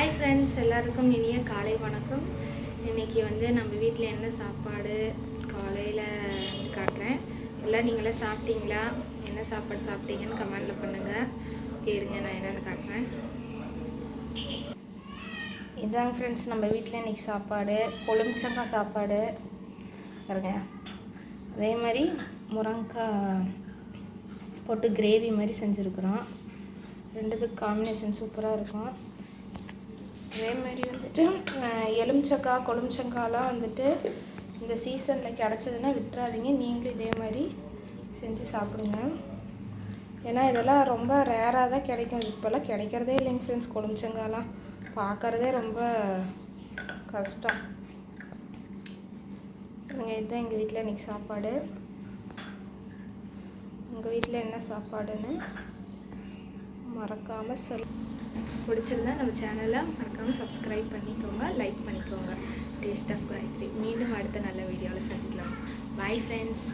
Hi friends, எல்லாருக்கும் இனிய காலை வணக்கம். இன்றைக்கி வந்து நம்ம வீட்டில் என்ன சாப்பாடு காலையில் காட்டுறேன். எல்லாம் நீங்களே சாப்பிட்டீங்களா? என்ன சாப்பாடு சாப்பிட்டீங்கன்னு கமெண்டில் பண்ணுங்கள். இருங்க, நான் என்னென்னு காட்டுறேன். இதாங்க ஃப்ரெண்ட்ஸ், நம்ம வீட்டில் இன்றைக்கி சாப்பாடு கொழுமிச்சங்காய் சாப்பாடு பாருங்க. அதே மாதிரி முருங்கைக்காய் போட்டு கிரேவி மாதிரி செஞ்சுருக்குறோம். ரெண்டுத்துக்கு காம்பினேஷன் சூப்பராக இருக்கும். அதேமாதிரி வந்துட்டு எலுமிச்சக்காய் கொழுமிச்சங்காய்லாம் வந்துட்டு இந்த சீசனில் கிடச்சதுன்னா விட்டுறாதீங்க. நீங்களும் இதே மாதிரி செஞ்சு சாப்பிடுங்க. ஏன்னா இதெல்லாம் ரொம்ப ரேராக தான் கிடைக்கும். இப்போல்லாம் கிடைக்கிறதே இல்லைங்க ஃப்ரெண்ட்ஸ். கொழுமிச்சங்காய்லாம் பார்க்குறதே ரொம்ப கஷ்டம். இதுதான் எங்கள் வீட்டில் இன்றைக்கி சாப்பாடு. உங்கள் வீட்டில் என்ன சாப்பாடுன்னு மறக்காமல் பிடிச்சிருந்தா நம்ம சேனலை மறக்காமல் சப்ஸ்கிரைப் பண்ணிக்கோங்க, லைக் பண்ணிக்கோங்க. Taste of Gayathri. மீண்டும் அடுத்த நல்ல வீடியோவில் சந்திக்கலாம். Bye friends.